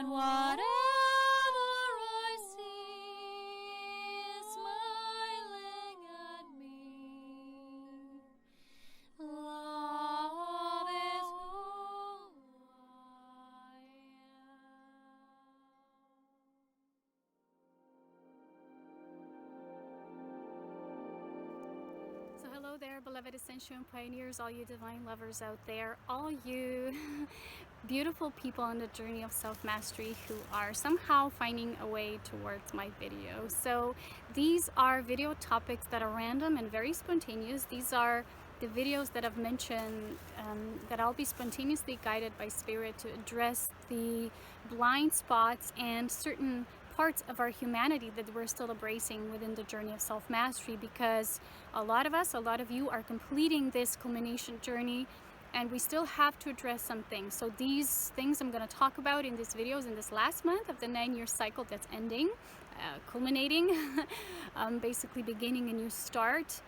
and whatever I see is smiling at me. Love is who I am. So hello there, beloved Ascension pioneers, all you divine lovers out there, all you beautiful people on the journey of self-mastery who are somehow finding a way towards my video. So these are video topics that are random and very spontaneous. These are the videos that I've mentioned that I'll be spontaneously guided by spirit to address the blind spots and certain parts of our humanity that we're still embracing within the journey of self-mastery, because a lot of you are completing this culmination journey and we still have to address some things. So these things I'm going to talk about in these videos in this last month of the 9-year cycle that's ending, culminating, basically beginning a new start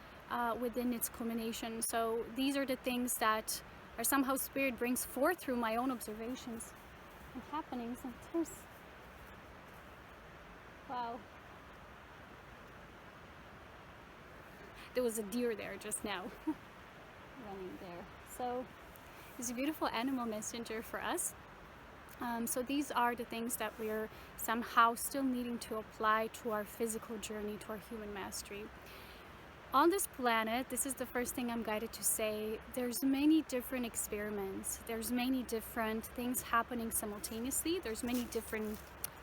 within its culmination. So these are the things that are somehow spirit brings forth through my own observations and happenings. And there's, wow, there was a deer there just now running there. So it's a beautiful animal messenger for us. So these are the things that we're somehow still needing to apply to our physical journey, to our human mastery. On this planet, this is the first thing I'm guided to say, there's many different experiments, there's many different things happening simultaneously, there's many different,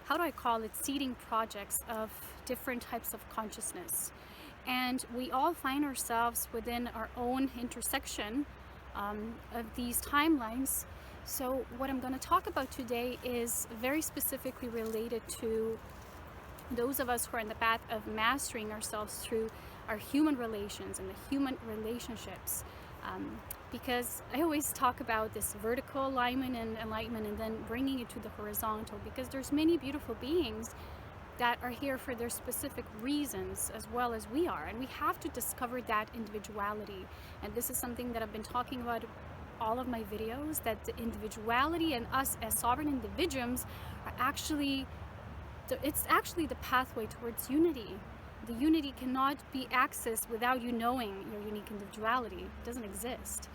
how do I call it, seeding projects of different types of consciousness. And we all find ourselves within our own intersection of these timelines. So what I'm going to talk about today is very specifically related to those of us who are in the path of mastering ourselves through our human relations and the human relationships. Because I always talk about this vertical alignment and enlightenment and then bringing it to the horizontal, because there's many beautiful beings that are here for their specific reasons as well as we are, and we have to discover that individuality. And this is something that I've been talking about all of my videos, that the individuality and us as sovereign individuals are actually, it's actually the pathway towards unity. The unity cannot be accessed without you knowing your unique individuality. It doesn't exist.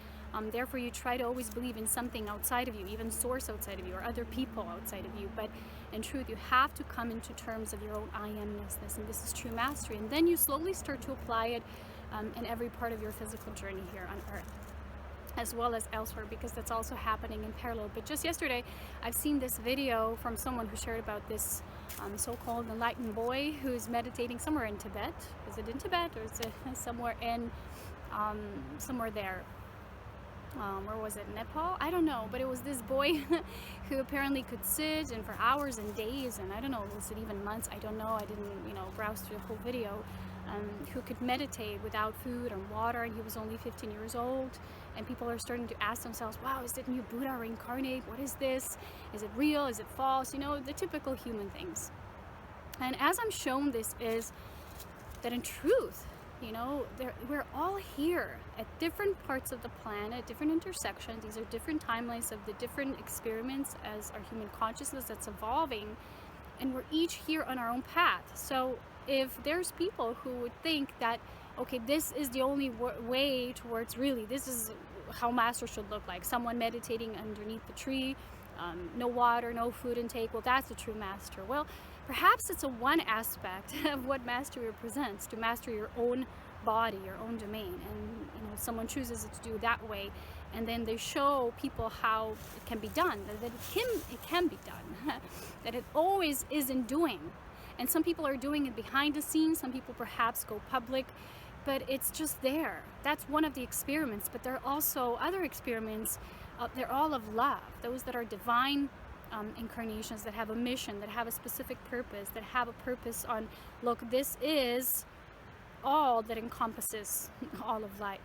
Therefore, you try to always believe in something outside of you, even source outside of you or other people outside of you. But in truth, you have to come into terms of your own I amness, and this is true mastery. And then you slowly start to apply it in every part of your physical journey here on Earth, as well as elsewhere, because that's also happening in parallel. But just yesterday, I've seen this video from someone who shared about this so-called enlightened boy who's meditating somewhere in Tibet. Is it in Tibet or is it somewhere in, somewhere there? Where was it? Nepal? I don't know, but it was this boy who apparently could sit and for hours and days, and I don't know, was it even months? I don't know. I didn't, browse through the whole video. Who could meditate without food or water, and he was only 15 years old. And people are starting to ask themselves, wow, is it new Buddha reincarnate? What is this? Is it real? Is it false? The typical human things. And as I'm shown, this is that in truth, we're all here at different parts of the planet, different intersections. These are different timelines of the different experiments as our human consciousness that's evolving, and we're each here on our own path. So if there's people who would think that, okay, this is the only way towards really, this is how master should look like, someone meditating underneath the tree, no water, no food intake, well, that's a true master. Well, perhaps it's a one aspect of what mastery represents, to master your own body, your own domain. And someone chooses it to do that way, and then they show people how it can be done, that it can be done, that it always is in doing. And some people are doing it behind the scenes, some people perhaps go public, but it's just there. That's one of the experiments. But there are also other experiments, they're all of love, those that are divine incarnations, that have a mission, that have a specific purpose, that have a purpose on, look, this is all that encompasses all of life.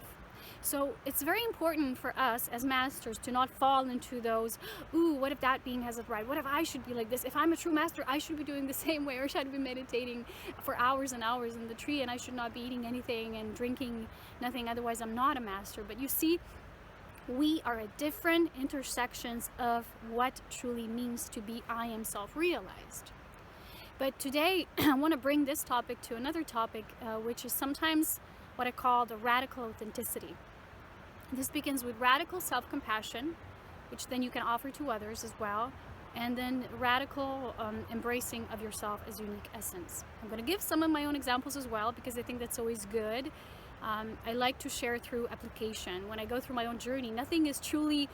So it's very important for us as masters to not fall into those, ooh, what if that being has it right? What if I should be like this? If I'm a true master, I should be doing the same way, or should I be meditating for hours and hours in the tree, and I should not be eating anything and drinking nothing, otherwise I'm not a master. But you see, We are at different intersections of what truly means to be I am self-realized. But today, I want to bring this topic to another topic, which is sometimes what I call the radical authenticity. This begins with radical self-compassion, which then you can offer to others as well, and then radical embracing of yourself as unique essence. I'm going to give some of my own examples as well, because I think that's always good. I like to share through application. When I go through my own journey, nothing is truly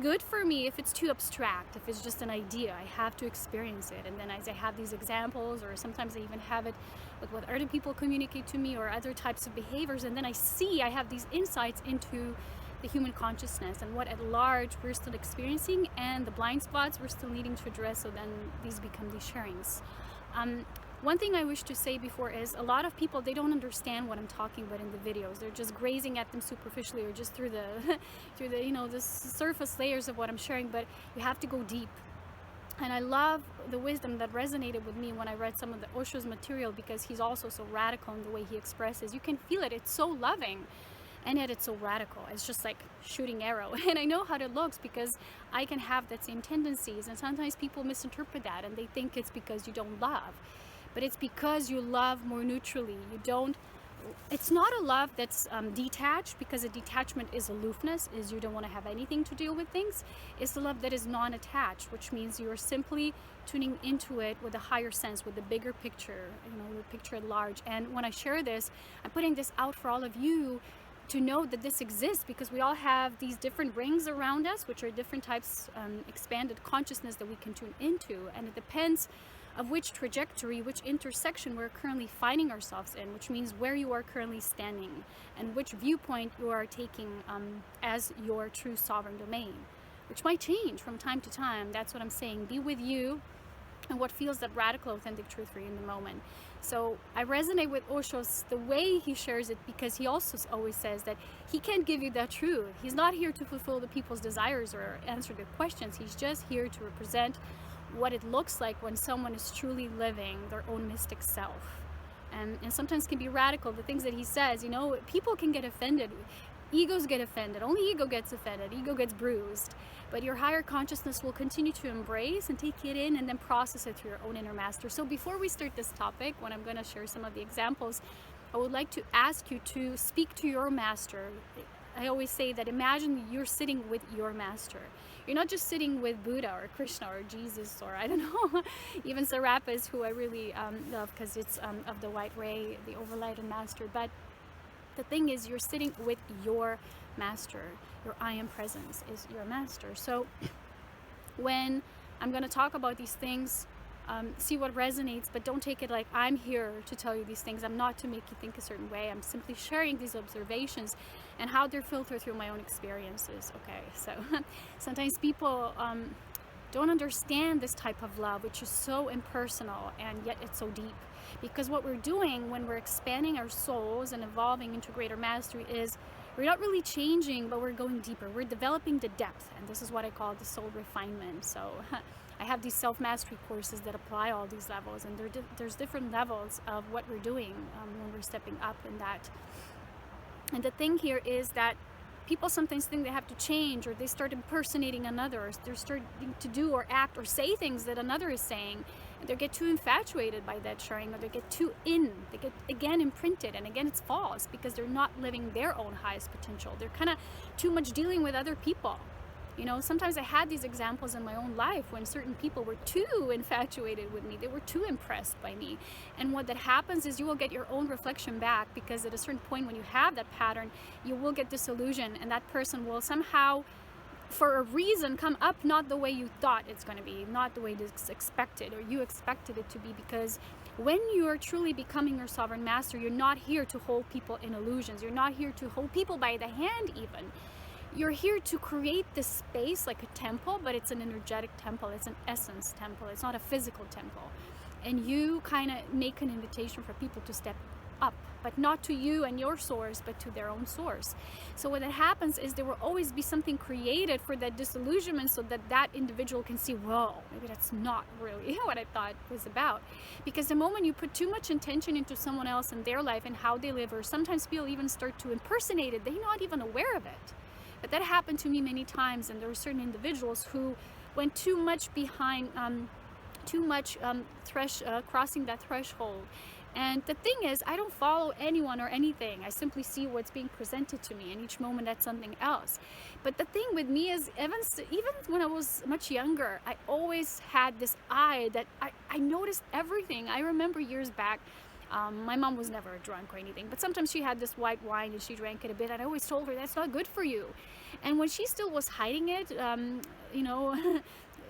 good for me if it's too abstract, if it's just an idea. I have to experience it, and then as I have these examples, or sometimes I even have it with what other people communicate to me or other types of behaviors, and then I have these insights into the human consciousness and what at large we're still experiencing, and the blind spots we're still needing to address, so then these become these sharings. One thing I wish to say before is, a lot of people, they don't understand what I'm talking about in the videos. They're just grazing at them superficially, or just through the the surface layers of what I'm sharing, but you have to go deep. And I love the wisdom that resonated with me when I read some of the Osho's material, because he's also so radical in the way he expresses. You can feel it. It's so loving, and yet it's so radical. It's just like shooting arrow. And I know how it looks, because I can have that same tendencies, and sometimes people misinterpret that and they think it's because you don't love. But it's because you love more neutrally. It's not a love that's detached, because a detachment is aloofness, is you don't want to have anything to deal with things. It's the love that is non-attached, which means you're simply tuning into it with a higher sense, with the bigger picture, the picture at large. And when I share this, I'm putting this out for all of you to know that this exists, because we all have these different rings around us, which are different types expanded consciousness that we can tune into, and it depends of which trajectory, which intersection we're currently finding ourselves in, which means where you are currently standing and which viewpoint you are taking as your true sovereign domain, which might change from time to time. That's what I'm saying. Be with you and what feels that radical authentic truth for you in the moment. So I resonate with Osho's, the way he shares it, because he also always says that he can't give you that truth. He's not here to fulfill the people's desires or answer their questions. He's just here to represent what it looks like when someone is truly living their own mystic self. And sometimes can be radical. The things that he says, people can get offended. Egos get offended. Only ego gets offended. Ego gets bruised. But your higher consciousness will continue to embrace and take it in, and then process it through your own inner master. So before we start this topic, when I'm going to share some of the examples, I would like to ask you to speak to your master. I always say that imagine you're sitting with your master. You're not just sitting with Buddha or Krishna or Jesus, or I don't know, even Serapis, who I really love, because it's of the white ray, the overlighted master. But the thing is, you're sitting with your master. Your I am presence is your master. So when I'm going to talk about these things, see what resonates, but don't take it like I'm here to tell you these things. I'm not to make you think a certain way. I'm simply sharing these observations and how they're filtered through my own experiences. Okay, so sometimes people don't understand this type of love, which is so impersonal, and yet it's so deep. Because what we're doing when we're expanding our souls and evolving into greater mastery is we're not really changing, but we're going deeper. We're developing the depth, and this is what I call the soul refinement. So I have these self-mastery courses that apply all these levels, and there's different levels of what we're doing when we're stepping up in that. And the thing here is that people sometimes think they have to change, or they start impersonating another, or they're starting to do or act or say things that another is saying, and they get too infatuated by that sharing, or they get too they get again imprinted, and again it's false, because they're not living their own highest potential. They're kind of too much dealing with other people. Sometimes I had these examples in my own life when certain people were too infatuated with me. They were too impressed by me. And what that happens is you will get your own reflection back, because at a certain point when you have that pattern, you will get disillusioned, and that person will somehow, for a reason, come up not the way you thought it's going to be, not the way it's expected or you expected it to be. Because when you are truly becoming your sovereign master, you're not here to hold people in illusions. You're not here to hold people by the hand even. You're here to create this space like a temple, but it's an energetic temple. It's an essence temple. It's not a physical temple. And you kind of make an invitation for people to step up, but not to you and your source, but to their own source. So what that happens is there will always be something created for that disillusionment, so that that individual can see, whoa, maybe that's not really what I thought it was about. Because the moment you put too much intention into someone else and their life and how they live, or sometimes people even start to impersonate it, they're not even aware of it. But that happened to me many times, and there were certain individuals who went too much behind, crossing that threshold. And the thing is, I don't follow anyone or anything. I simply see what's being presented to me, and each moment that's something else. But the thing with me is, even when I was much younger, I always had this eye that I noticed everything. I remember years back, my mom was never drunk or anything, but sometimes she had this white wine and she drank it a bit, and I always told her that's not good for you. And when she still was hiding it,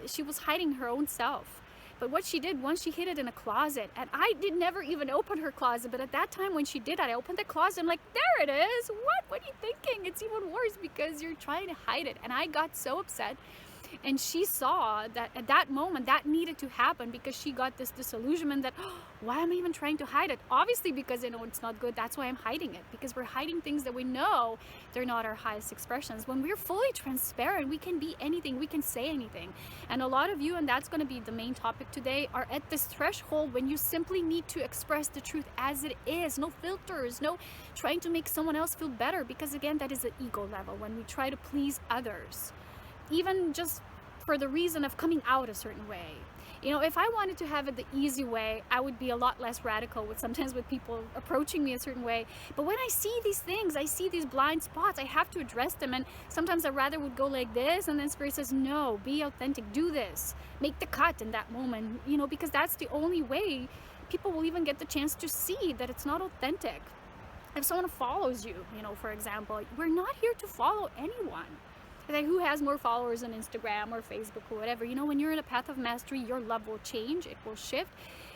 she was hiding her own self. But what she did, once she hid it in a closet, and I did never even open her closet, but at that time when she did that, I opened the closet, I'm like, there it is. What are you thinking? It's even worse because you're trying to hide it. And I got so upset. And she saw that at that moment that needed to happen, because she got this disillusionment that, oh, why am I even trying to hide it? Obviously because I know it's not good. That's why I'm hiding it, because we're hiding things that we know they're not our highest expressions. When we're fully transparent, we can be anything, we can say anything. And a lot of you, and that's going to be the main topic today, are at this threshold when you simply need to express the truth as it is. No filters, no trying to make someone else feel better, because again, that is an ego level when we try to please others, even just for the reason of coming out a certain way. If I wanted to have it the easy way, I would be a lot less radical sometimes with people approaching me a certain way. But when I see these things, I see these blind spots, I have to address them. And sometimes I rather would go like this, and then Spirit says, no, be authentic, do this, make the cut in that moment, because that's the only way people will even get the chance to see that it's not authentic. If someone follows you, for example, we're not here to follow anyone. Like, who has more followers on Instagram or Facebook or whatever? When you're in a path of mastery, your love will change, it will shift,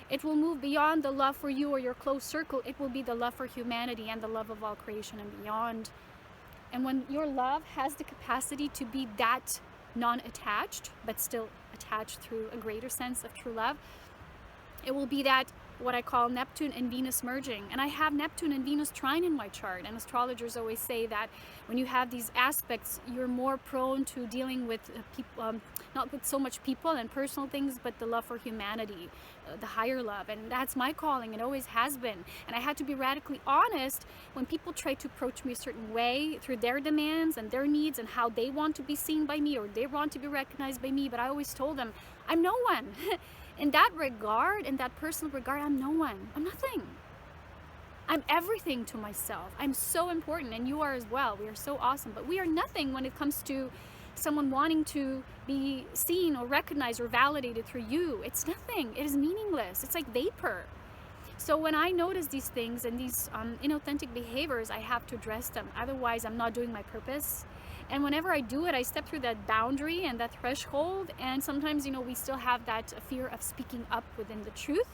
it will move beyond the love for you or your close circle. It will be the love for humanity and the love of all creation and beyond. And when your love has the capacity to be that non-attached, but still attached through a greater sense of true love, it will be that what I call Neptune and Venus merging. And I have Neptune and Venus trine in my chart, and astrologers always say that when you have these aspects, you're more prone to dealing with people, not with so much people and personal things, but the love for humanity, the higher love. And that's my calling, it always has been. And I had to be radically honest when people try to approach me a certain way through their demands and their needs and how they want to be seen by me or they want to be recognized by me. But I always told them, I'm no one. In that regard, in that personal regard, I'm no one. I'm nothing. I'm everything to myself. I'm so important, and you are as well. We are so awesome, but we are nothing when it comes to someone wanting to be seen or recognized or validated through you. It's nothing. It is meaningless. It's like vapor. So when I notice these things and these inauthentic behaviors, I have to address them. Otherwise, I'm not doing my purpose. And whenever I do it, I step through that boundary and that threshold. And sometimes, we still have that fear of speaking up within the truth,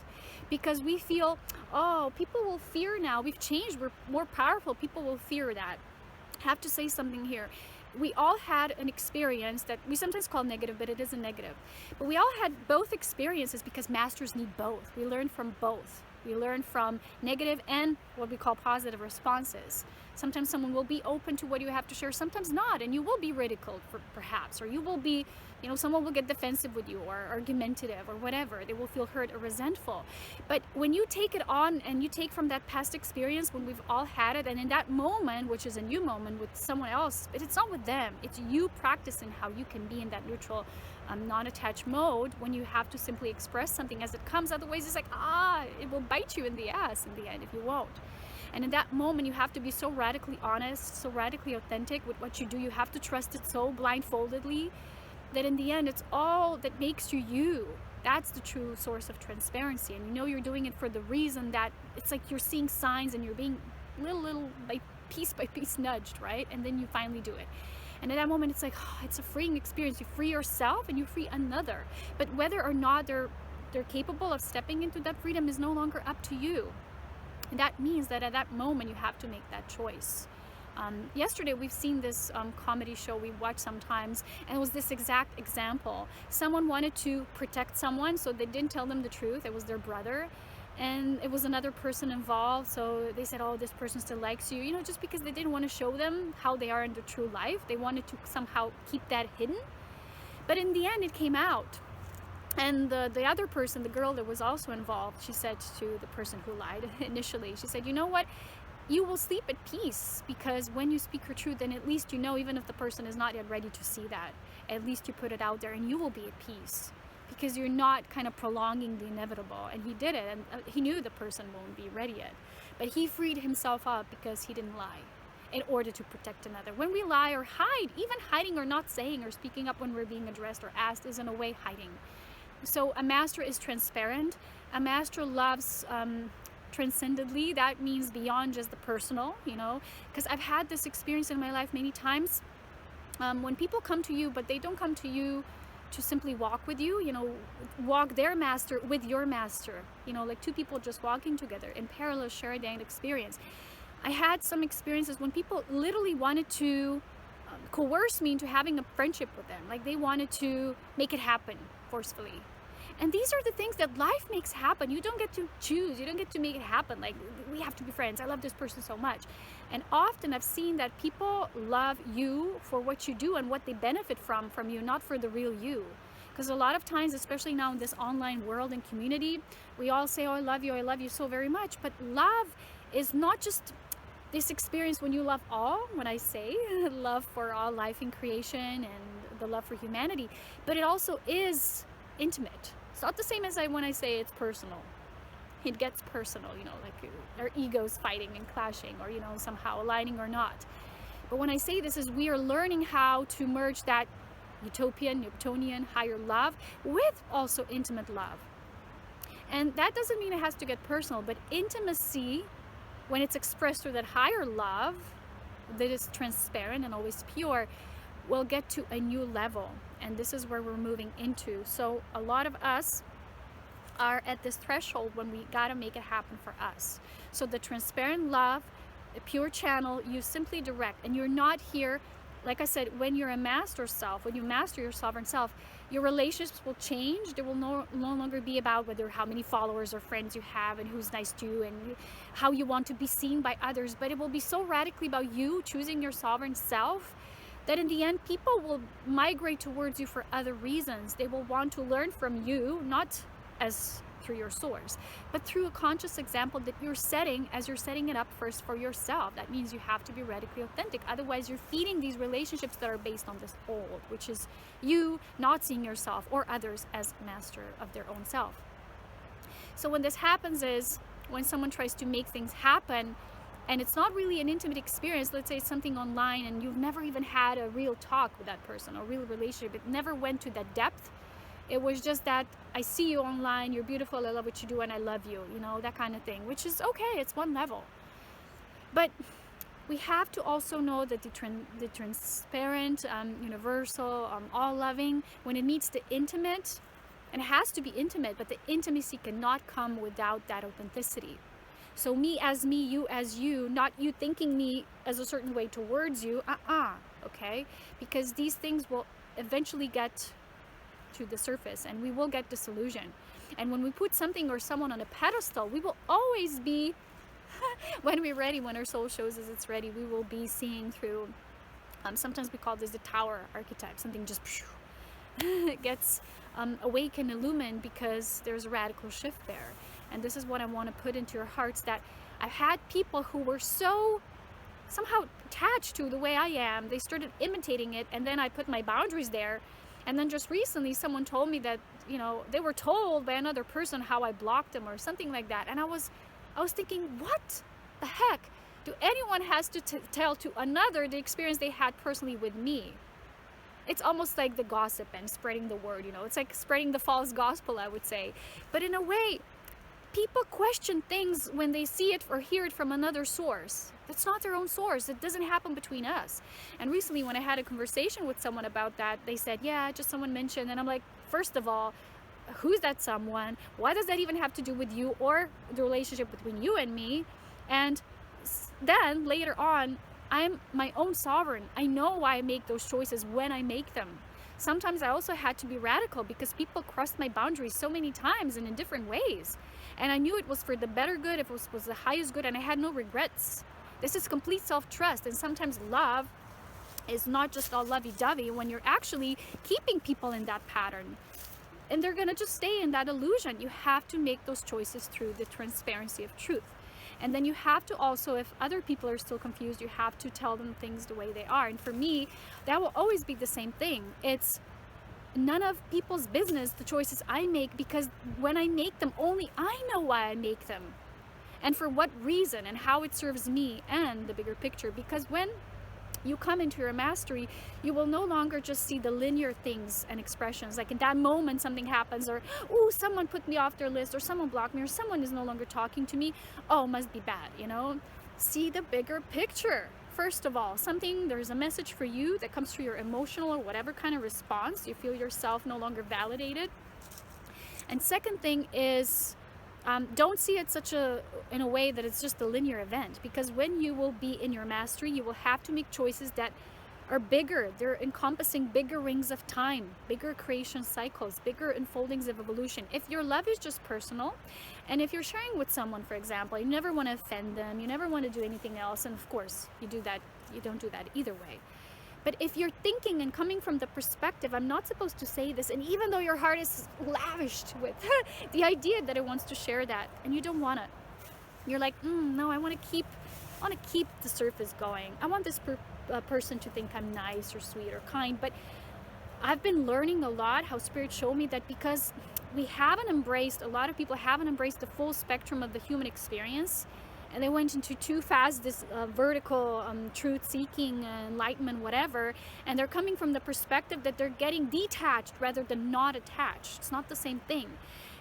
because we feel, oh, people will fear now. We've changed. We're more powerful. People will fear that. I have to say something here. We all had an experience that we sometimes call negative, but it isn't negative. But we all had both experiences, because masters need both. We learn from both. We learn from negative and what we call positive responses. Sometimes someone will be open to what you have to share, sometimes not, and you will be ridiculed perhaps, or you will be, someone will get defensive with you or argumentative or whatever. They will feel hurt or resentful. But when you take it on and you take from that past experience when we've all had it, and in that moment, which is a new moment with someone else, but it's not with them, it's you practicing how you can be in that neutral, non-attached mode when you have to simply express something as it comes. Otherwise, it's like, it will bite you in the ass in the end if you won't. And in that moment, you have to be so radically honest, so radically authentic with what you do. You have to trust it so blindfoldedly that in the end, it's all that makes you you. That's the true source of transparency. And you're doing it for the reason that it's like you're seeing signs and you're being little by piece nudged, right? And then you finally do it. And at that moment, it's like, it's a freeing experience. You free yourself and you free another. But whether or not they're capable of stepping into that freedom is no longer up to you. And that means that at that moment, you have to make that choice. Yesterday, we've seen this comedy show we watch sometimes, and it was this exact example. Someone wanted to protect someone, so they didn't tell them the truth. It was their brother. And it was another person involved, so they said, oh, this person still likes you, just because they didn't want to show them how they are in their true life. They wanted to somehow keep that hidden. But in the end, it came out. And the other person, the girl that was also involved, she said to the person who lied initially, she said, you know what? you will sleep at peace, because when you speak your truth, then at least you know, even if the person is not yet ready to see that, at least you put it out there and you will be at peace, because you're not kind of prolonging the inevitable. And he did it, and he knew the person won't be ready yet, but he freed himself up because he didn't lie in order to protect another. When we lie or hide, even hiding or not saying or speaking up when we're being addressed or asked is in a way hiding. So a master is transparent. A master loves transcendently. That means beyond just the personal, you know, because I've had this experience in my life many times. When people come to you, but they don't come to you to simply walk with you, you know, walk their master with your master, you know, like two people just walking together in parallel, sharing that experience. I had some experiences when people literally wanted to coerce me into having a friendship with them. Like they wanted to make it happen forcefully. And these are the things that life makes happen. You don't get to choose. You don't get to make it happen. Like, we have to be friends. I love this person so much. And often I've seen that people love you for what you do and what they benefit from you, not for the real you. Because a lot of times, especially now in this online world and community, we all say, oh, I love you so very much. But love is not just this experience when you love all, when I say love for all life in creation and the love for humanity, but it also is intimate. It's not the same as when I say it's personal. It gets personal, you know, like our egos fighting and clashing, or, you know, somehow aligning or not. But when I say this, is we are learning how to merge that utopian, Newtonian, higher love with also intimate love. And that doesn't mean it has to get personal, but intimacy, when it's expressed through that higher love that is transparent and always pure, will get to a new level. And this is where we're moving into. So a lot of us are at this threshold when we gotta make it happen for us. So the transparent love, a pure channel, you simply direct. And you're not here, like I said, when you're a master self, when you master your sovereign self, your relationships will change. They will no longer be about how many followers or friends you have and who's nice to you and how you want to be seen by others, but it will be so radically about you choosing your sovereign self that in the end, people will migrate towards you for other reasons. They will want to learn from you, not as through your source, but through a conscious example that you're setting as you're setting it up first for yourself. That means you have to be radically authentic. Otherwise, you're feeding these relationships that are based on this old, which is you not seeing yourself or others as master of their own self. So when this happens is when someone tries to make things happen, and it's not really an intimate experience. Let's say it's something online and you've never even had a real talk with that person, a real relationship. It never went to that depth. It was just that I see you online, you're beautiful, I love what you do, and I love you, you know, that kind of thing, which is okay. It's one level. But we have to also know that the transparent, universal, all loving, when it meets the intimate, and it has to be intimate, but the intimacy cannot come without that authenticity. So me as me, you as you, not you thinking me as a certain way towards you, okay? Because these things will eventually get to the surface and we will get disillusioned. And when we put something or someone on a pedestal, we will always be, when we're ready, when our soul shows us it's ready, we will be seeing through, sometimes we call this the tower archetype, something just gets awake and illumined because there's a radical shift there. And this is what I want to put into your hearts, that I've had people who were so somehow attached to the way I am, they started imitating it, and then I put my boundaries there. And then just recently someone told me that, you know, they were told by another person how I blocked them or something like that. And I was thinking, what the heck? Do anyone has to tell to another the experience they had personally with me? It's almost like the gossip and spreading the word, you know, it's like spreading the false gospel, I would say. But in a way, people question things when they see it or hear it from another source. That's not their own source. It doesn't happen between us. And recently when I had a conversation with someone about that, they said, yeah, just someone mentioned. And I'm like, first of all, who's that someone? Why does that even have to do with you or the relationship between you and me? And then later on, I'm my own sovereign. I know why I make those choices when I make them. Sometimes I also had to be radical because people crossed my boundaries so many times and in different ways. And I knew it was for the better good, if it was the highest good, and I had no regrets. This is complete self-trust. And sometimes love is not just all lovey-dovey when you're actually keeping people in that pattern. And they're gonna just stay in that illusion. You have to make those choices through the transparency of truth. And then you have to also, if other people are still confused, you have to tell them things the way they are. And for me, that will always be the same thing. It's none of people's business the choices I make, because when I make them, only I know why I make them and for what reason and how it serves me and the bigger picture. Because when you come into your mastery, you will no longer just see the linear things and expressions. Like in that moment something happens, or oh, someone put me off their list, or someone blocked me, or someone is no longer talking to me. Oh, must be bad, you know? See the bigger picture. First of all, there's a message for you that comes through your emotional or whatever kind of response. You feel yourself no longer validated. And second thing is, don't see it in a way that it's just a linear event, because when you will be in your mastery, you will have to make choices that are bigger. They're encompassing bigger rings of time, bigger creation cycles, bigger unfoldings of evolution. If your love is just personal, and if you're sharing with someone, for example, you never want to offend them, you never want to do anything else, and of course you don't do that either way. But if you're thinking and coming from the perspective, I'm not supposed to say this, and even though your heart is lavished with the idea that it wants to share that, and you don't want it, you're like, no, I want to keep the surface going. I want this person to think I'm nice or sweet or kind. But I've been learning a lot how Spirit showed me that because a lot of people haven't embraced the full spectrum of the human experience, and they went into too fast this vertical truth-seeking, enlightenment, whatever, and they're coming from the perspective that they're getting detached rather than not attached. It's not the same thing.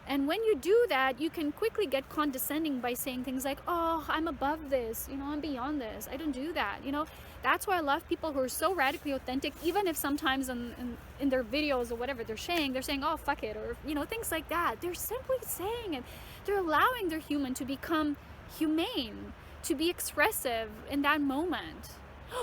And when you do that, you can quickly get condescending by saying things like, oh, I'm above this, I'm beyond this. I don't do that. That's why I love people who are so radically authentic, even if sometimes in their videos or whatever they're saying, oh, fuck it, or, things like that. They're simply saying it. They're allowing their human to become humane, to be expressive in that moment.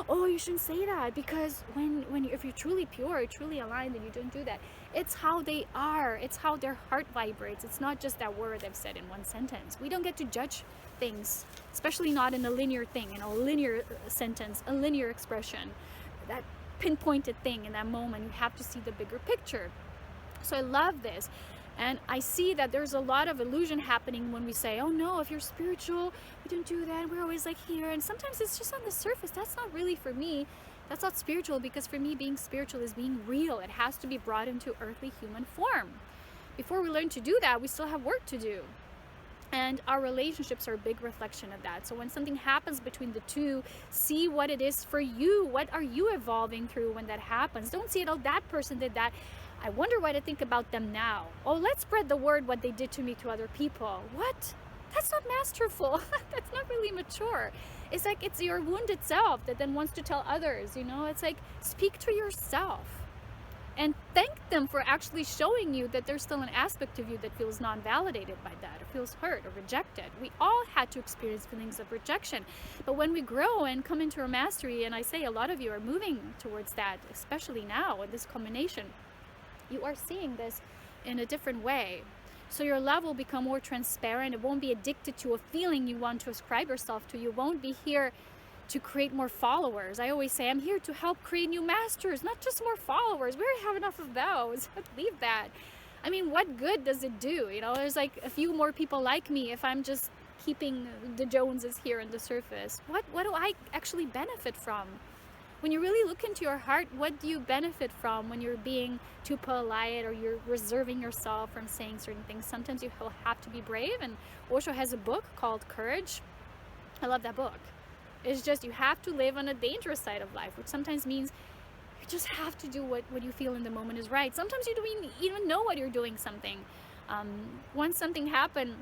Oh, you shouldn't say that, because if you're truly pure, truly aligned, and you don't do that, it's how they are, it's how their heart vibrates. It's not just that word they've said in one sentence. We don't get to judge things, especially not in a linear thing, in a linear sentence, a linear expression, that pinpointed thing in that moment. You have to see the bigger picture. So I love this. And I see that there's a lot of illusion happening when we say, oh no, if you're spiritual, we don't do that, we're always like here. And sometimes it's just on the surface. That's not really for me. That's not spiritual, because for me, being spiritual is being real. It has to be brought into earthly human form. Before we learn to do that, we still have work to do. And our relationships are a big reflection of that. So when something happens between the two, see what it is for you. What are you evolving through when that happens? Don't see it, oh, that person did that, I wonder what I think about them now. Oh, let's spread the word what they did to me to other people. What? That's not masterful. That's not really mature. It's like it's your wounded self that then wants to tell others, It's like, speak to yourself and thank them for actually showing you that there's still an aspect of you that feels non-validated by that, or feels hurt or rejected. We all had to experience feelings of rejection. But when we grow and come into our mastery, and I say a lot of you are moving towards that, especially now in this culmination, you are seeing this in a different way. So your love will become more transparent. It won't be addicted to a feeling you want to ascribe yourself to. You won't be here to create more followers. I always say, I'm here to help create new masters, not just more followers. We already have enough of those. Leave that. I mean, what good does it do? There's like a few more people like me if I'm just keeping the Joneses here on the surface. What do I actually benefit from? When you really look into your heart, what do you benefit from when you're being too polite, or you're reserving yourself from saying certain things? Sometimes you will have to be brave, and Osho has a book called Courage. I love that book. It's just, you have to live on a dangerous side of life, which sometimes means you just have to do what you feel in the moment is right. Sometimes you don't even know what you're doing something. Once something happened,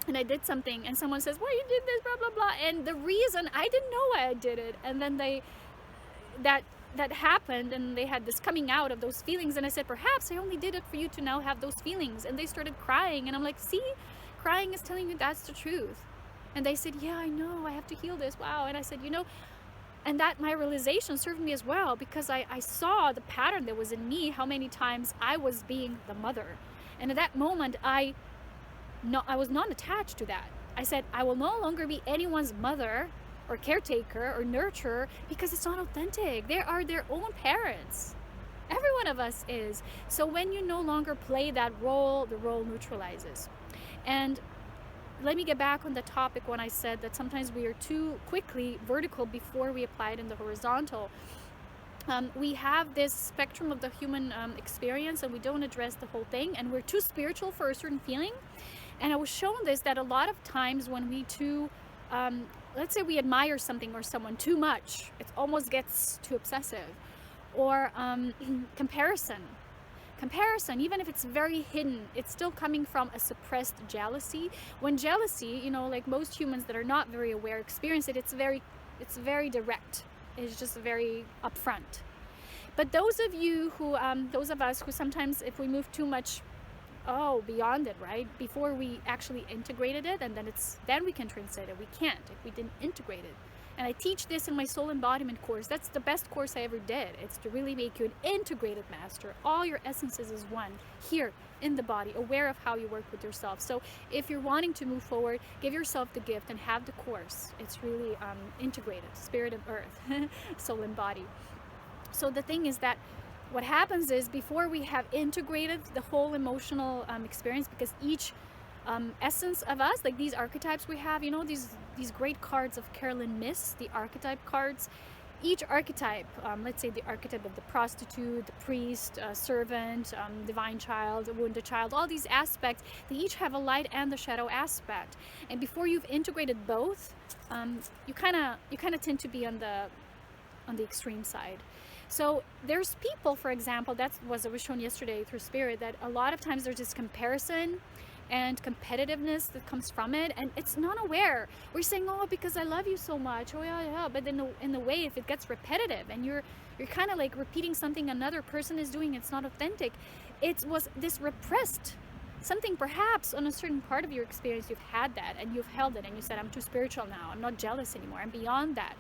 and I did something, and someone says, well, you did this, blah, blah, blah. And the reason, I didn't know why I did it. And then that happened, and they had this coming out of those feelings, and I said, perhaps I only did it for you to now have those feelings. And they started crying, and I'm like, see, crying is telling you that's the truth. And they said, yeah, I know, I have to heal this. Wow. And I said, and that my realization served me as well, because I saw the pattern that was in me, how many times I was being the mother. And at that moment, I was not attached to that. I said, I will no longer be anyone's mother or caretaker or nurturer, because it's not authentic. They are their own parents. Every one of us is. So when you no longer play that role, the role neutralizes. And let me get back on the topic when I said that sometimes we are too quickly vertical before we apply it in the horizontal. We have this spectrum of the human experience, and we don't address the whole thing, and we're too spiritual for a certain feeling. And I was shown this, that a lot of times when we let's say we admire something or someone too much, it almost gets too obsessive. Or comparison, even if it's very hidden, it's still coming from a suppressed jealousy. When jealousy, you know, like most humans that are not very aware experience it, it's very direct. It's just very upfront. But those of us who sometimes, if we move too much beyond it, right, before we actually integrated it, and then we can translate it. We can't if we didn't integrate it. And I teach this in my soul embodiment course. That's the best course I ever did. It's to really make you an integrated master. All your essences is one here in the body, aware of how you work with yourself. So if you're wanting to move forward, give yourself the gift and have the course. It's really integrated, spirit and earth, soul and body. So the thing is that what happens is, before we have integrated the whole emotional experience, because each essence of us, like these archetypes we have, you know, these great cards of Carolyn Myss, the archetype cards. Each archetype, let's say the archetype of the prostitute, the priest, servant, divine child, wounded child, all these aspects, they each have a light and the shadow aspect. And before you've integrated both, you kind of tend to be on the extreme side. So there's people, for example, I was shown yesterday through Spirit, that a lot of times there's this comparison and competitiveness that comes from it, and it's not aware. We're saying, oh, because I love you so much, oh yeah, but in a way, if it gets repetitive and you're kind of like repeating something another person is doing, it's not authentic. It was this repressed something, perhaps on a certain part of your experience you've had that, and you've held it, and you said, I'm too spiritual now, I'm not jealous anymore, I'm beyond that.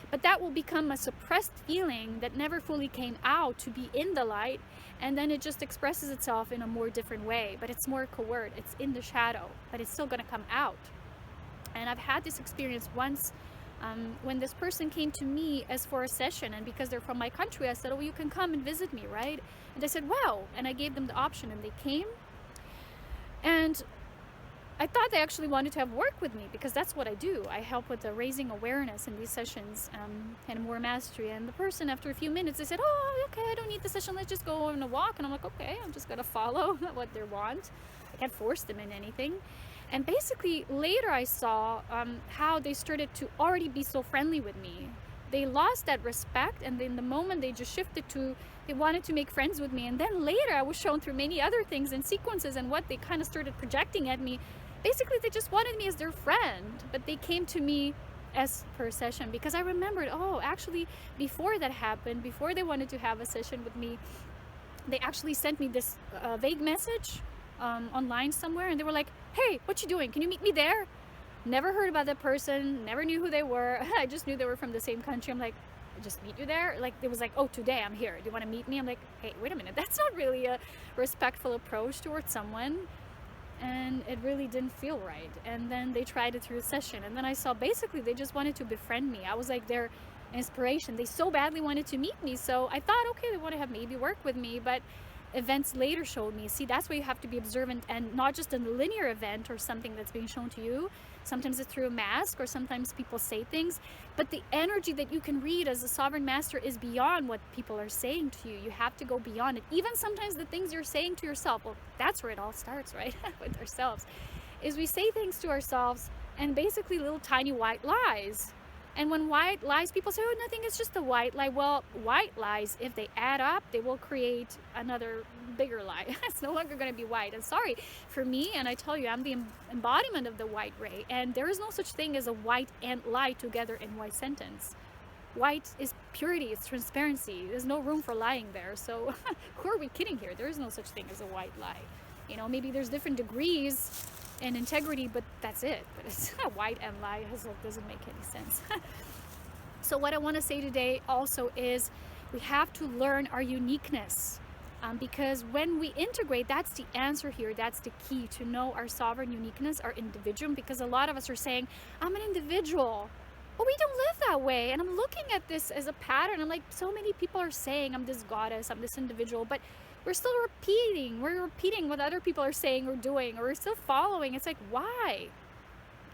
But that will become a suppressed feeling that never fully came out to be in the light, and then it just expresses itself in a more different way, but it's more covert, it's in the shadow, but it's still going to come out. And I've had this experience once when this person came to me as for a session, and because they're from my country, I said, oh, you can come and visit me, right? And they said, wow, and I gave them the option, and they came. And I thought they actually wanted to have work with me, because that's what I do. I help with the raising awareness in these sessions and more mastery. And the person, after a few minutes, they said, oh, okay, I don't need the session, let's just go on a walk. And I'm like, okay, I'm just going to follow what they want. I can't force them in anything. And basically, later I saw how they started to already be so friendly with me. They lost that respect, and in the moment they just shifted to, they wanted to make friends with me. And then later I was shown through many other things and sequences and what they kind of started projecting at me. Basically, they just wanted me as their friend, but they came to me as per session, because I remembered, oh, actually, before that happened, before they wanted to have a session with me, they actually sent me this vague message online somewhere, and they were like, hey, what you doing? Can you meet me there? Never heard about that person, never knew who they were. I just knew they were from the same country. I'm like, just meet you there? Like, it was like, oh, today I'm here. Do you want to meet me? I'm like, hey, wait a minute. That's not really a respectful approach towards someone. And it really didn't feel right. And then they tried it through a session, and then I saw basically they just wanted to befriend me. I was like their inspiration. They so badly wanted to meet me, so I thought, okay, they want to have maybe work with me. But events later showed me, see, that's why you have to be observant, and not just a linear event or something that's being shown to you. Sometimes it's through a mask, or sometimes people say things, but the energy that you can read as a sovereign master is beyond what people are saying to you. You have to go beyond it. Even sometimes the things you're saying to yourself, well, that's where it all starts, right? With ourselves, is we say things to ourselves, and basically little tiny white lies. And when white lies, people say, oh, nothing, it's just a white lie. Well, white lies, if they add up, they will create another bigger lie. It's no longer going to be white. And sorry, for me, and I tell you, I'm the embodiment of the white ray. And there is no such thing as a white and lie together in one sentence. White is purity, it's transparency. There's no room for lying there. So who are we kidding here? There is no such thing as a white lie. You know, maybe there's different degrees and integrity, but that's it. But it's white and lie doesn't make any sense. So what I want to say today also is we have to learn our uniqueness, because when we integrate, that's the answer here. That's the key, to know our sovereign uniqueness, our individuum, because a lot of us are saying, I'm an individual. But we don't live that way. And I'm looking at this as a pattern. I'm like, so many people are saying I'm this goddess, I'm this individual, but we're still repeating. We're repeating what other people are saying or doing, or we're still following. It's like, why?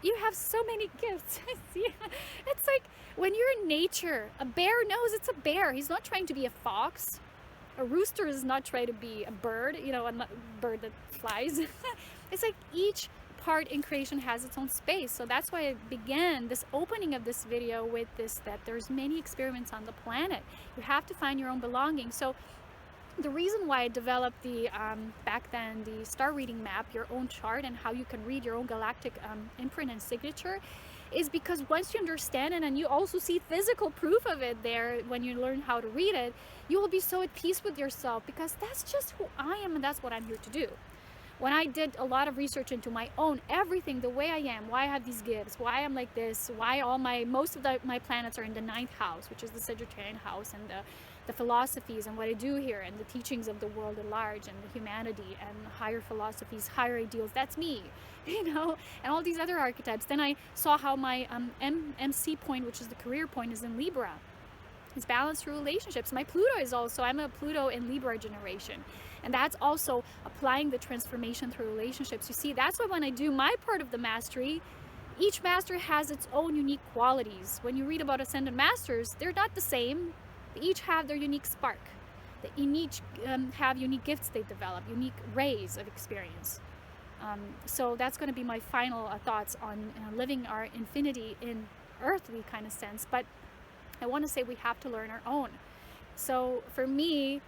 you have so many gifts. See, it's like when you're in nature, a bear knows it's a bear. He's not trying to be a fox. A rooster is not trying to be a bird, you know, a bird that flies. It's like each part in creation has its own space. So that's why I began this opening of this video with this, that there's many experiments on the planet. You have to find your own belonging. So the reason why I developed the back then the star reading map, your own chart, and how you can read your own galactic imprint and signature, is because once you understand it and you also see physical proof of it there when you learn how to read it, you will be so at peace with yourself, because that's just who I am and that's what I'm here to do. When I did a lot of research into my own everything, the way I am, why I have these gifts, why I'm like this, why all most of my planets are in the 9th house, which is the Sagittarian house, and the philosophies and what I do here, and the teachings of the world at large, and the humanity and higher philosophies, higher ideals, that's me, you know, and all these other archetypes. Then I saw how my MC point, which is the career point, is in Libra. It's balanced through relationships. My Pluto is also, I'm a Pluto in Libra generation. And that's also applying the transformation through relationships. You see, that's why when I do my part of the mastery, each master has its own unique qualities. When you read about Ascended Masters, they're not the same. They each have their unique spark. They each have unique gifts they develop, unique rays of experience. So that's going to be my final thoughts on living our infinity in earthly kind of sense. But I want to say we have to learn our own. So for me,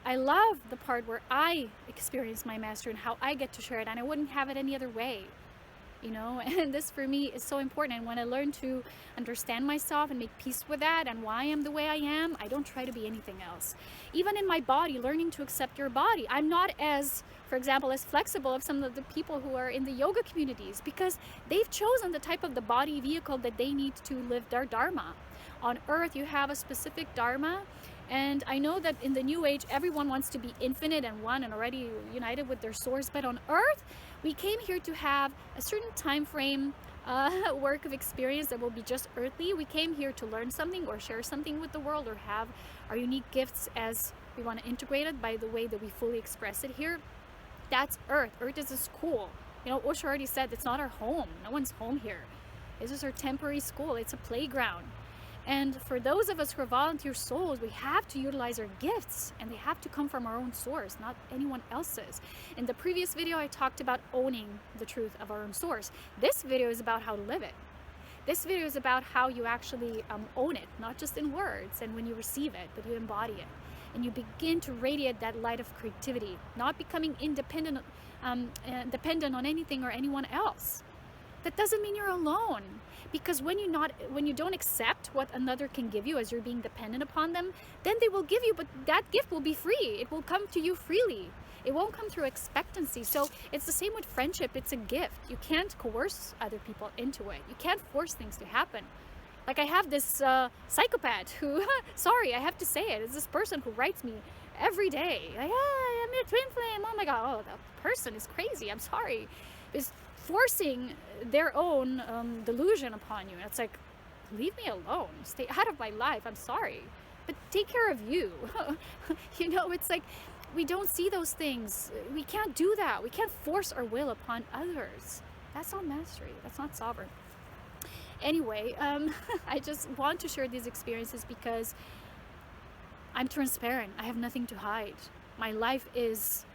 I love the part where I experience my mastery and how I get to share it, and I wouldn't have it any other way, you know. And this for me is so important. And when I learn to understand myself and make peace with that and why I am the way I am, I don't try to be anything else. Even in my body, learning to accept your body. I'm not as, for example, as flexible as some of the people who are in the yoga communities, because they've chosen the type of the body vehicle that they need to live their dharma. On earth, you have a specific dharma. And I know that in the new age, everyone wants to be infinite and one and already united with their source. But on earth, we came here to have a certain time frame work of experience that will be just earthly. We came here to learn something or share something with the world, or have our unique gifts as we want to integrate it by the way that we fully express it here. That's earth. Earth is a school. You know, Osho already said it's not our home. No one's home here. This is our temporary school. It's a playground. And for those of us who are volunteer souls, we have to utilize our gifts, and they have to come from our own source, not anyone else's. In the previous video, I talked about owning the truth of our own source. This video is about how to live it. This video is about how you actually own it, not just in words and when you receive it, but you embody it. And you begin to radiate that light of creativity, not becoming dependent on anything or anyone else. That doesn't mean you're alone, because when you don't accept what another can give you as you're being dependent upon them, then they will give you, but that gift will be free. It will come to you freely. It won't come through expectancy. So it's the same with friendship. It's a gift. You can't coerce other people into it. You can't force things to happen. Like I have this psychopath who, sorry, I have to say it, it's this person who writes me every day. Like, I'm your twin flame. Oh my God, oh, that person is crazy. I'm sorry. It's forcing their own delusion upon you. It's like, leave me alone. Stay out of my life. I'm sorry. But take care of you. You know, it's like, we don't see those things. We can't do that. We can't force our will upon others. That's not mastery. That's not sovereign. Anyway, I just want to share these experiences because I'm transparent. I have nothing to hide. My life is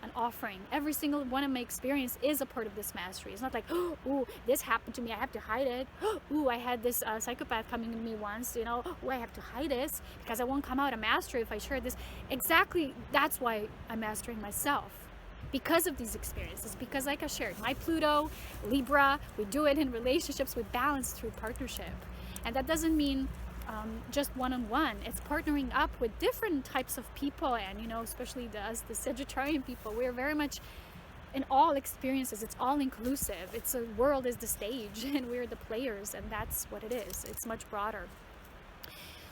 an offering. Every single one of my experience is a part of this mastery. It's not like, oh, this happened to me, I have to hide it. Oh, I had this psychopath coming to me once, you know, oh, I have to hide this because I won't come out a master if I share this. Exactly, that's why I'm mastering myself. Because of these experiences, because like I shared, my Pluto, Libra, we do it in relationships, we balance through partnership. And that doesn't mean just one-on-one. It's partnering up with different types of people, and you know, especially us, the Sagittarian people, we're very much in all experiences. It's all inclusive. It's a world is the stage and we're the players, and that's what it is. It's much broader.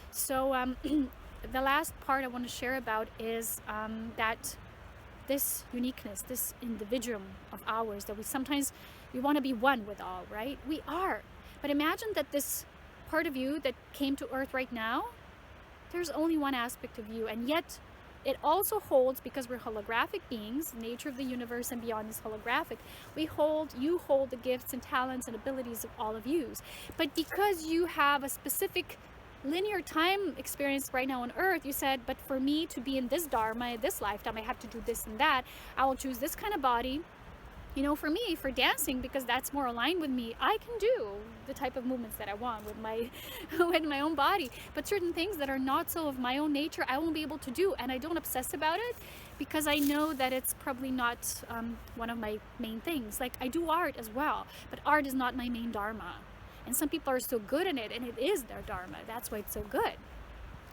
So the last part I want to share about is that this uniqueness, this individuum of ours, that we want to be one with all, right? We are. But imagine that this part of you that came to earth right now, there's only one aspect of you, and yet it also holds, because we're holographic beings, the nature of the universe and beyond is holographic, you hold the gifts and talents and abilities of all of you. But because you have a specific linear time experience right now on earth, you said, but for me to be in this dharma, this lifetime, I have to do this and that. I will choose this kind of body. You know, for me, for dancing, because that's more aligned with me, I can do the type of movements that I want with my with my own body. But certain things that are not so of my own nature, I won't be able to do, and I don't obsess about it because I know that it's probably not one of my main things. Like, I do art as well, but art is not my main dharma. And some people are so good in it, and it is their dharma. That's why it's so good.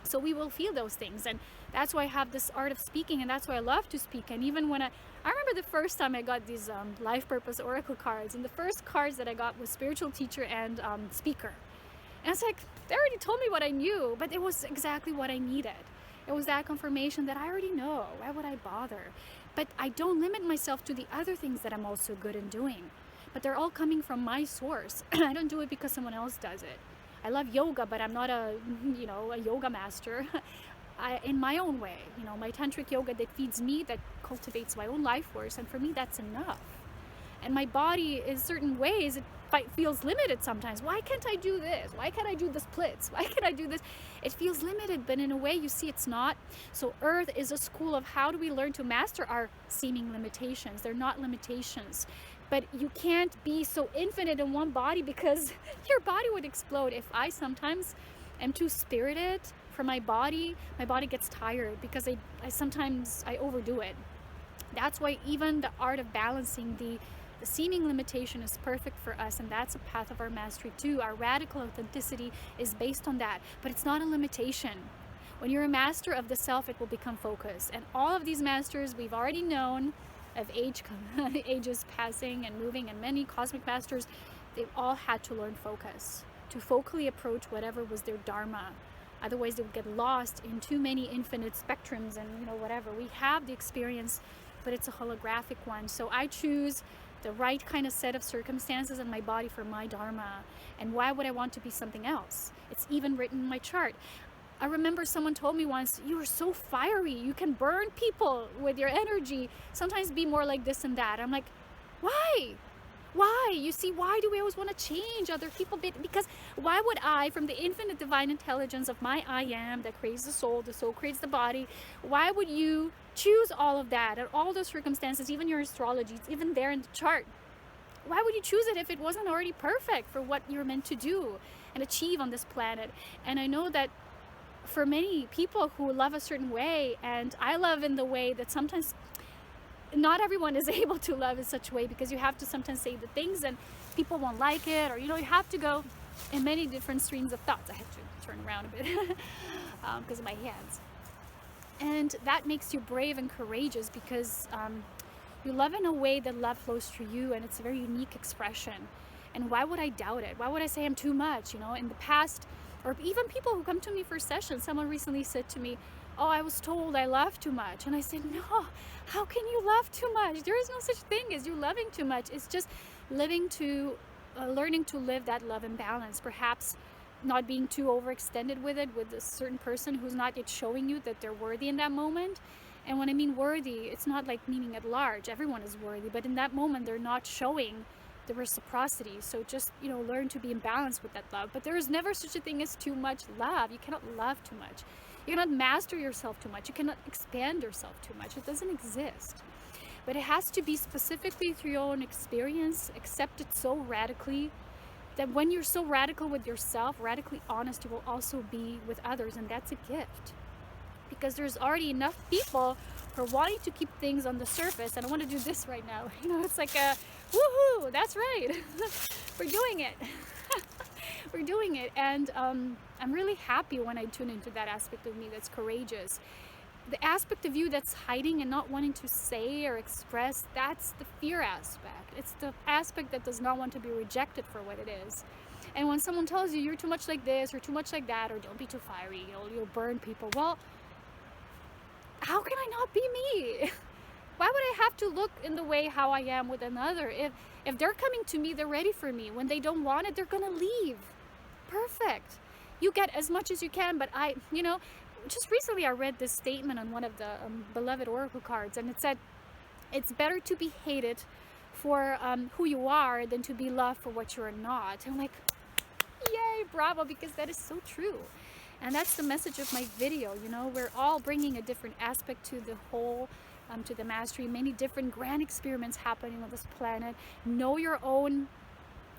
So we will feel those things, and that's why I have this art of speaking, and that's why I love to speak. And even when I remember the first time I got these life purpose oracle cards, and the first cards that I got was spiritual teacher and speaker. And it's like, they already told me what I knew, but it was exactly what I needed. It was that confirmation that I already know. Why would I bother? But I don't limit myself to the other things that I'm also good in doing. But they're all coming from my source. I don't do it because someone else does it. I love yoga, but I'm not a yoga master. In my own way, my tantric yoga that feeds me, that cultivates my own life force, and for me that's enough. And my body, in certain ways, it feels limited sometimes. Why can't I do this? Why can't I do the splits? Why can't I do this? It feels limited, but in a way, you see, it's not. So Earth is a school of how do we learn to master our seeming limitations. They're not limitations. But you can't be so infinite in one body, because your body would explode. If I sometimes am too spirited for my body gets tired, because I sometimes overdo it. That's why even the art of balancing the seeming limitation is perfect for us, and that's a path of our mastery too. Our radical authenticity is based on that, but it's not a limitation. When you're a master of the self, it will become focus. And all of these masters we've already known, of ages passing and moving, and many cosmic masters, they've all had to learn focus, to focally approach whatever was their dharma. Otherwise they would get lost in too many infinite spectrums and whatever. We have the experience, but it's a holographic one. So I choose the right kind of set of circumstances in my body for my dharma. And why would I want to be something else? It's even written in my chart. I remember someone told me once, you are so fiery, you can burn people with your energy. Sometimes be more like this and that. I'm like, why? Why? You see, why do we always want to change other people? Because why would I, from the infinite divine intelligence of my I am that creates the soul creates the body, why would you choose all of that and all those circumstances, even your astrology, it's even there in the chart? Why would you choose it if it wasn't already perfect for what you're meant to do and achieve on this planet? And I know that for many people who love a certain way, and I love in the way that sometimes not everyone is able to love in such a way, because you have to sometimes say the things and people won't like it, or you have to go in many different streams of thoughts. I have to turn around a bit because of my hands. And that makes you brave and courageous, because you love in a way that love flows through you, and it's a very unique expression. And why would I doubt it? Why would I say I'm too much? In the past, or even people who come to me for sessions, someone recently said to me, oh, I was told I love too much. And I said, no, how can you love too much? There is no such thing as you loving too much. It's just learning to live that love in balance. Perhaps not being too overextended with it, with a certain person who's not yet showing you that they're worthy in that moment. And when I mean worthy, it's not like meaning at large. Everyone is worthy, but in that moment, they're not showing the reciprocity. So just learn to be in balance with that love. But there is never such a thing as too much love. You cannot love too much. You cannot master yourself too much. You cannot expand yourself too much. It doesn't exist. But it has to be specifically through your own experience, accepted so radically that when you're so radical with yourself, radically honest, you will also be with others, and that's a gift. Because there's already enough people who are wanting to keep things on the surface, and I want to do this right now. It's like a woohoo, that's right. We're doing it. We're doing it. And I'm really happy when I tune into that aspect of me that's courageous. The aspect of you that's hiding and not wanting to say or express, that's the fear aspect. It's the aspect that does not want to be rejected for what it is. And when someone tells you you're too much like this or too much like that, or don't be too fiery, you'll burn people. Well, how can I not be me? Why would I have to look in the way how I am with another? If they're coming to me, they're ready for me. When they don't want it, they're gonna leave. Perfect. You get as much as you can, but just recently I read this statement on one of the beloved oracle cards, and it said, it's better to be hated for who you are than to be loved for what you are not. And I'm like, yay, bravo, because that is so true. And that's the message of my video. You know, we're all bringing a different aspect to the whole, to the mastery. Many different grand experiments happening on this planet. Know your own,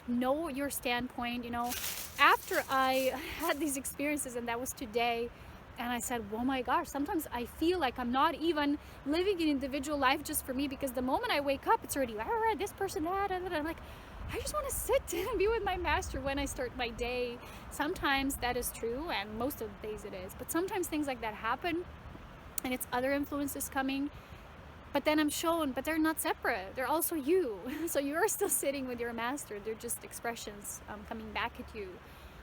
know your standpoint. You know, after I had these experiences, and that was today, and I said, oh my gosh, sometimes I feel like I'm not even living an individual life just for me, because the moment I wake up, it's already, this person, that, and I'm like, I just want to sit and be with my master when I start my day. Sometimes that is true, and most of the days it is. But sometimes things like that happen, and it's other influences coming. But then I'm shown, but they're not separate. They're also you. So you're still sitting with your master. They're just expressions coming back at you.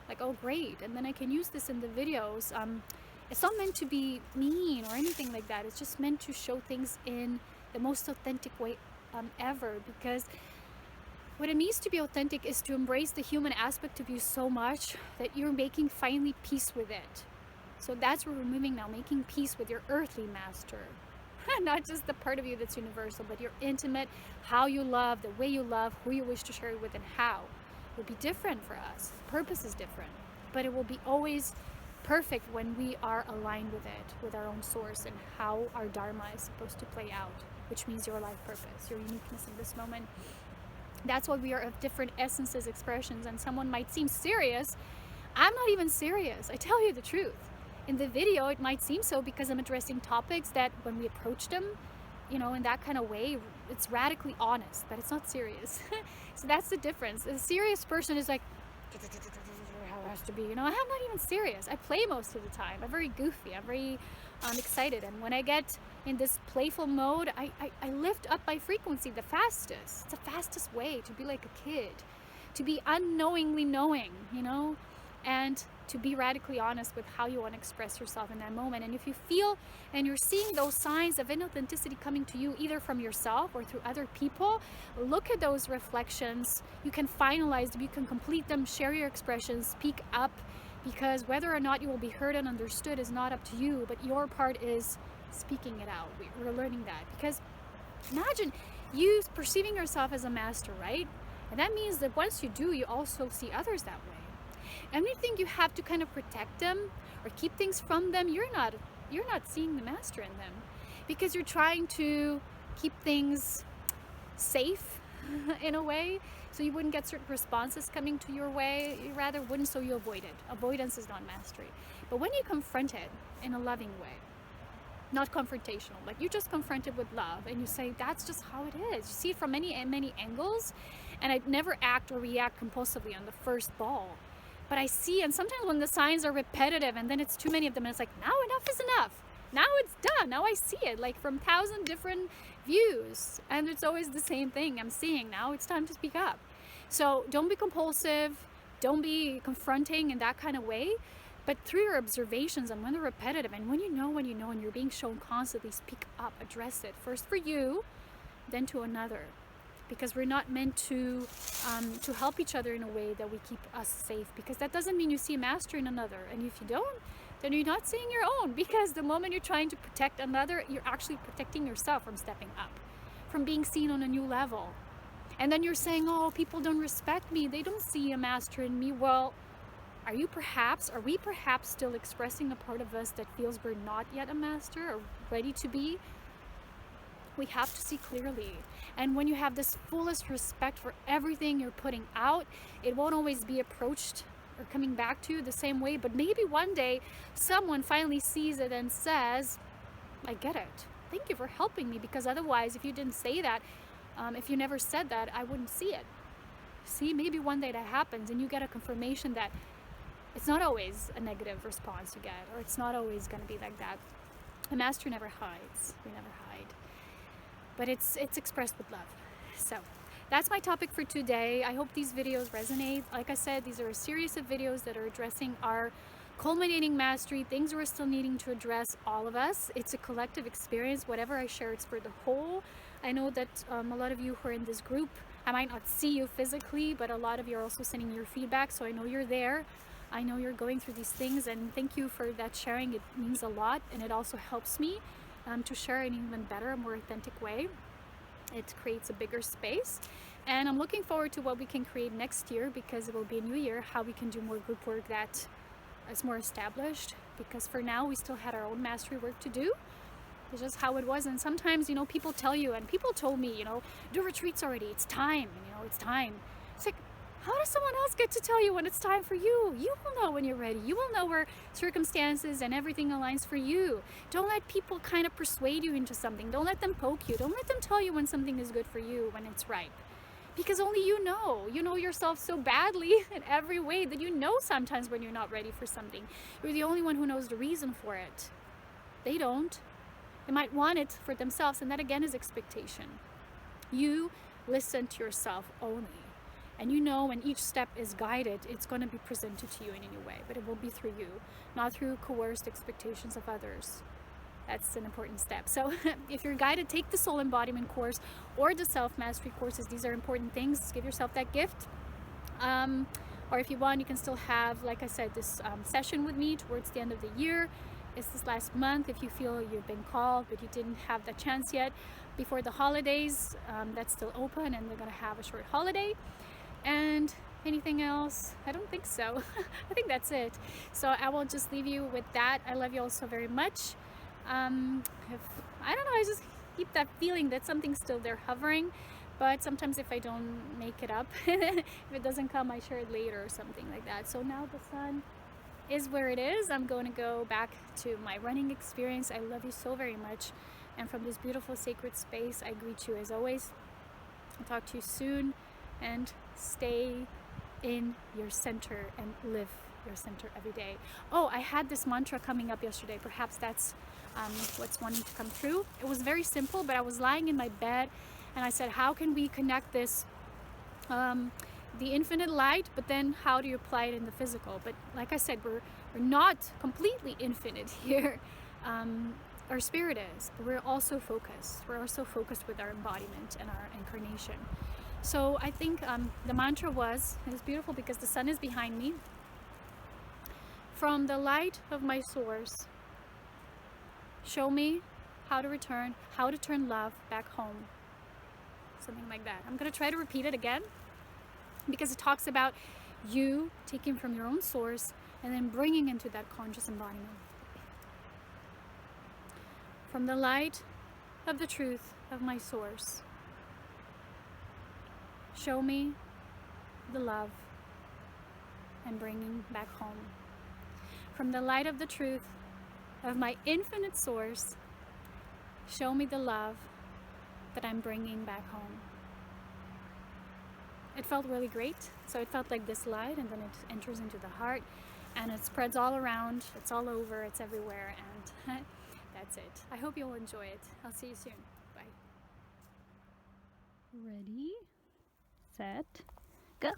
Like, oh, great. And then I can use this in the videos. It's not meant to be mean or anything like that. It's just meant to show things in the most authentic way ever, because what it means to be authentic is to embrace the human aspect of you so much that you're making finally peace with it. So that's where we're moving now, making peace with your earthly master. Not just the part of you that's universal, but your intimate, how you love, the way you love, who you wish to share it with, and how. It will be different for us. The purpose is different. But it will be always perfect when we are aligned with it, with our own source, and how our dharma is supposed to play out, which means your life purpose, your uniqueness in this moment. That's why we are of different essences, expressions, and someone might seem serious. I'm not even serious. I tell you the truth. In the video, it might seem so because I'm addressing topics that when we approach them, you know, in that kind of way, it's radically honest, but it's not serious. So that's the difference. A serious person is like, how it has to be, you know. I'm not even serious. I play most of the time. I'm very goofy. I'm very excited. And when I get in this playful mode, I lift up my frequency the fastest. It's the fastest way to be like a kid, to be unknowingly knowing, you know, and to be radically honest with how you want to express yourself in that moment. And if you feel and you're seeing those signs of inauthenticity coming to you, either from yourself or through other people, look at those reflections. You can finalize them, you can complete them, share your expressions, speak up, because whether or not you will be heard and understood is not up to you, but your part is speaking it out. We're learning that, because imagine you perceiving yourself as a master, right? And that means that once you do, you also see others that way. And you think you have to kind of protect them or keep things from them, you're not seeing the master in them, because you're trying to keep things safe in a way, so you wouldn't get certain responses coming to your way. You rather wouldn't, so you avoid it. Avoidance is not mastery. But when you confront it in a loving way, not confrontational, like you just confront it with love, and you say, that's just how it is. You see it from many angles, and I'd never act or react compulsively on the first ball. But I see, and sometimes when the signs are repetitive and then it's too many of them, and it's like, now enough is enough. Now it's done. Now I see it like from 1,000 different views, and it's always the same thing I'm seeing. Now it's time to speak up. So don't be compulsive, don't be confronting in that kind of way, but through your observations, and when they're repetitive, and when you know, and you're being shown constantly, speak up, address it, first for you, then to another. Because we're not meant to help each other in a way that we keep us safe, because that doesn't mean you see a master in another. And if you don't, then you're not seeing your own, because the moment you're trying to protect another, you're actually protecting yourself from stepping up, from being seen on a new level. And then you're saying, oh, people don't respect me, they don't see a master in me. Well, are we perhaps still expressing a part of us that feels we're not yet a master or ready to be? We have to see clearly. And when you have this fullest respect for everything you're putting out, it won't always be approached or coming back to you the same way, but maybe one day someone finally sees it and says, I get it. Thank you for helping me, because otherwise, if you didn't say that, if you never said that, I wouldn't see it. See, maybe one day that happens and you get a confirmation that it's not always a negative response you get, or it's not always going to be like that. The master never hides. We never hide. But it's expressed with love. So that's my topic for today. I hope these videos resonate. Like I said, these are a series of videos that are addressing our culminating mastery, things we're still needing to address, all of us. It's a collective experience. Whatever I share, it's for the whole. I know that a lot of you who are in this group, I might not see you physically, but a lot of you are also sending your feedback, so I know you're there. I know you're going through these things, and thank you for that sharing. It means a lot, and it also helps me to share in an even better, more authentic way. It creates a bigger space, and I'm looking forward to what we can create next year, because it will be a new year, how we can do more group work that is more established, because for now we still had our own mastery work to do. It's just how it was. And sometimes, people tell you, and people told me, do retreats already, it's time, it's time. It's like, how does someone else get to tell you when it's time for you? You will know when you're ready. You will know where circumstances and everything aligns for you. Don't let people kind of persuade you into something. Don't let them poke you. Don't let them tell you when something is good for you, when it's right. Because only you know. You know yourself so badly in every way that you know sometimes when you're not ready for something. You're the only one who knows the reason for it. They don't. They might want it for themselves, and that again is expectation. You listen to yourself only. And you know when each step is guided, it's going to be presented to you in a new way, but it will be through you, not through coerced expectations of others. That's an important step. So if you're guided, take the soul embodiment course or the self-mastery courses. These are important things. Give yourself that gift. Or if you want, you can still have, like I said, this session with me towards the end of the year. It's this last month. If you feel you've been called but you didn't have the chance yet before the holidays, that's still open, and we're going to have a short holiday. And anything else? I don't think so. I think that's it. So I will just leave you with that. I love you all so very much. I don't know, I just keep that feeling that something's still there hovering, but sometimes if I don't make it up, if it doesn't come, I share it later or something like that. So now the sun is where it is. I'm going to go back to my running experience. I love you so very much, and from this beautiful sacred space, I greet you as always. I'll talk to you soon, and stay in your center and live your center every day. Oh, I had this mantra coming up yesterday. Perhaps that's what's wanting to come through. It was very simple, but I was lying in my bed and I said, how can we connect this, the infinite light, but then how do you apply it in the physical? But like I said, we're not completely infinite here. Our spirit is, but we're also focused. We're also focused with our embodiment and our incarnation. So I think the mantra was, it was beautiful because the sun is behind me. From the light of my source, show me how to turn love back home. Something like that. I'm going to try to repeat it again, because it talks about you taking from your own source and then bringing into that conscious embodiment. From the light of the truth of my source, show me the love and bringing back home. From the light of the truth of my infinite source, show me the love that I'm bringing back home. It felt really great. So it felt like this light, and then it enters into the heart, and it spreads all around. It's all over, it's everywhere, and that's it. I hope you'll enjoy it. I'll see you soon. Bye. Ready, set, go.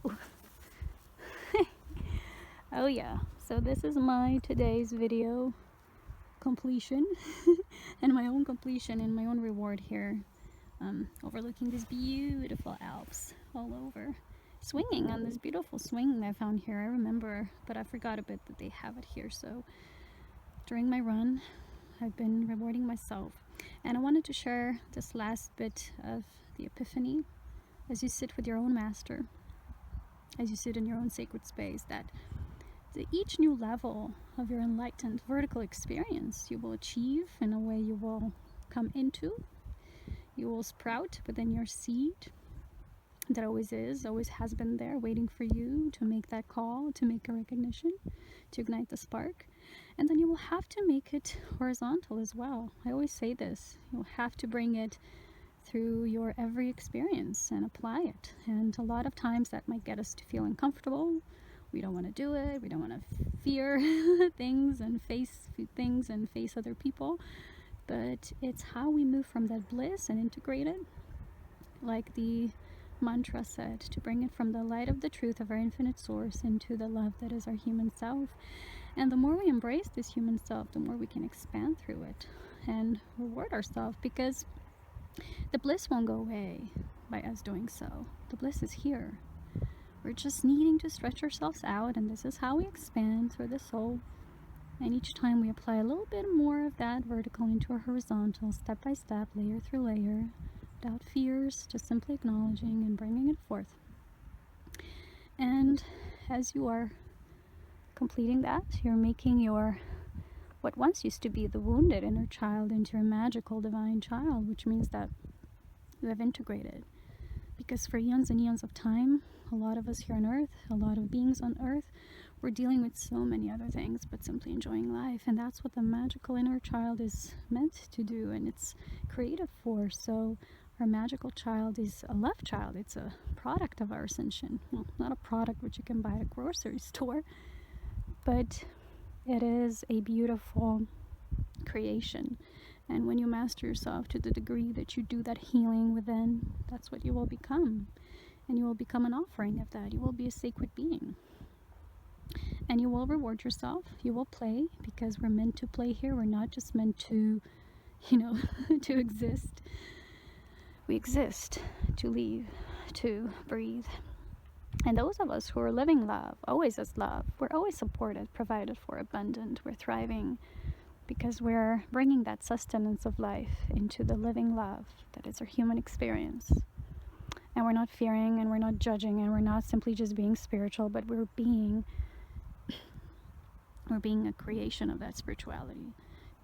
Oh yeah, so this is my today's video completion and my own completion and my own reward here, overlooking these beautiful Alps all over, swinging on this beautiful swing I found here. I remember, but I forgot a bit that they have it here. So during my run, I've been rewarding myself, and I wanted to share this last bit of the epiphany as you sit with your own master, as you sit in your own sacred space, that each new level of your enlightened vertical experience you will achieve in a way you will come into, you will sprout within your seed that always has been there waiting for you to make that call, to make a recognition, to ignite the spark. And then you will have to make it horizontal as well. I always say this, you'll have to bring it through your every experience and apply it. And a lot of times that might get us to feel uncomfortable. We don't want to do it. We don't want to fear things and face other people. But it's how we move from that bliss and integrate it, like the mantra said, to bring it from the light of the truth of our infinite source into the love that is our human self. And the more we embrace this human self, the more we can expand through it and reward ourselves, because the bliss won't go away by us doing so. The bliss is here. we're just needing to stretch ourselves out, and this is how we expand through the soul. And each time we apply a little bit more of that vertical into our horizontal, step by step, layer through layer, without fears, just simply acknowledging and bringing it forth. And as you are completing that, you're making your, what once used to be the wounded inner child, into a magical divine child, which means that you have integrated. Because for eons and eons of time, a lot of us here on earth, a lot of beings on earth, we're dealing with so many other things but simply enjoying life. And that's what the magical inner child is meant to do, and it's created for. So our magical child is a love child. It's a product of our ascension. Well, not a product which you can buy at a grocery store, but it is a beautiful creation. And when you master yourself to the degree that you do that healing within, that's what you will become. And you will become an offering of that. You will be a sacred being. And you will reward yourself. You will play, because we're meant to play here. We're not just meant to, to exist. We exist to live, to breathe. And those of us who are living love, always as love, we're always supported, provided for, abundant. We're thriving because we're bringing that sustenance of life into the living love that is our human experience. And we're not fearing, and we're not judging, and we're not simply just being spiritual, but we're being a creation of that spirituality.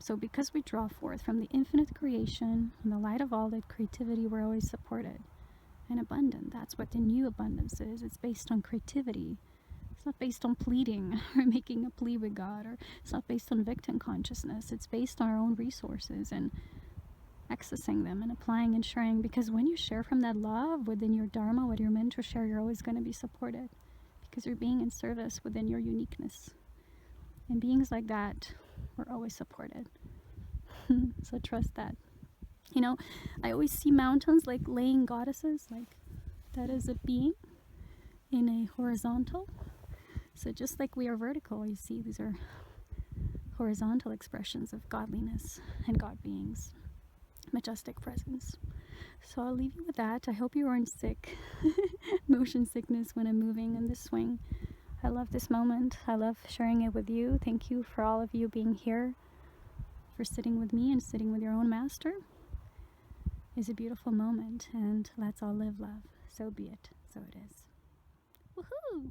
So because we draw forth from the infinite creation and the light of all that creativity, we're always supported and abundant. That's what the new abundance is. It's based on creativity. It's not based on pleading or making a plea with God, or it's not based on victim consciousness. It's based on our own resources and accessing them and applying and sharing. Because when you share from that love within your dharma, what you're meant to share, you're always going to be supported, because you're being in service within your uniqueness. And beings like that, we're always supported. So trust that. I always see mountains like laying goddesses, like that is a being in a horizontal. So just like we are vertical, you see these are horizontal expressions of godliness and God beings, majestic presence. So I'll leave you with that. I hope you aren't sick, motion sickness when I'm moving in this swing. I love this moment. I love sharing it with you. Thank you for all of you being here, for sitting with me and sitting with your own master. It's a beautiful moment, and let's all live love. So be it. So it is. Woohoo!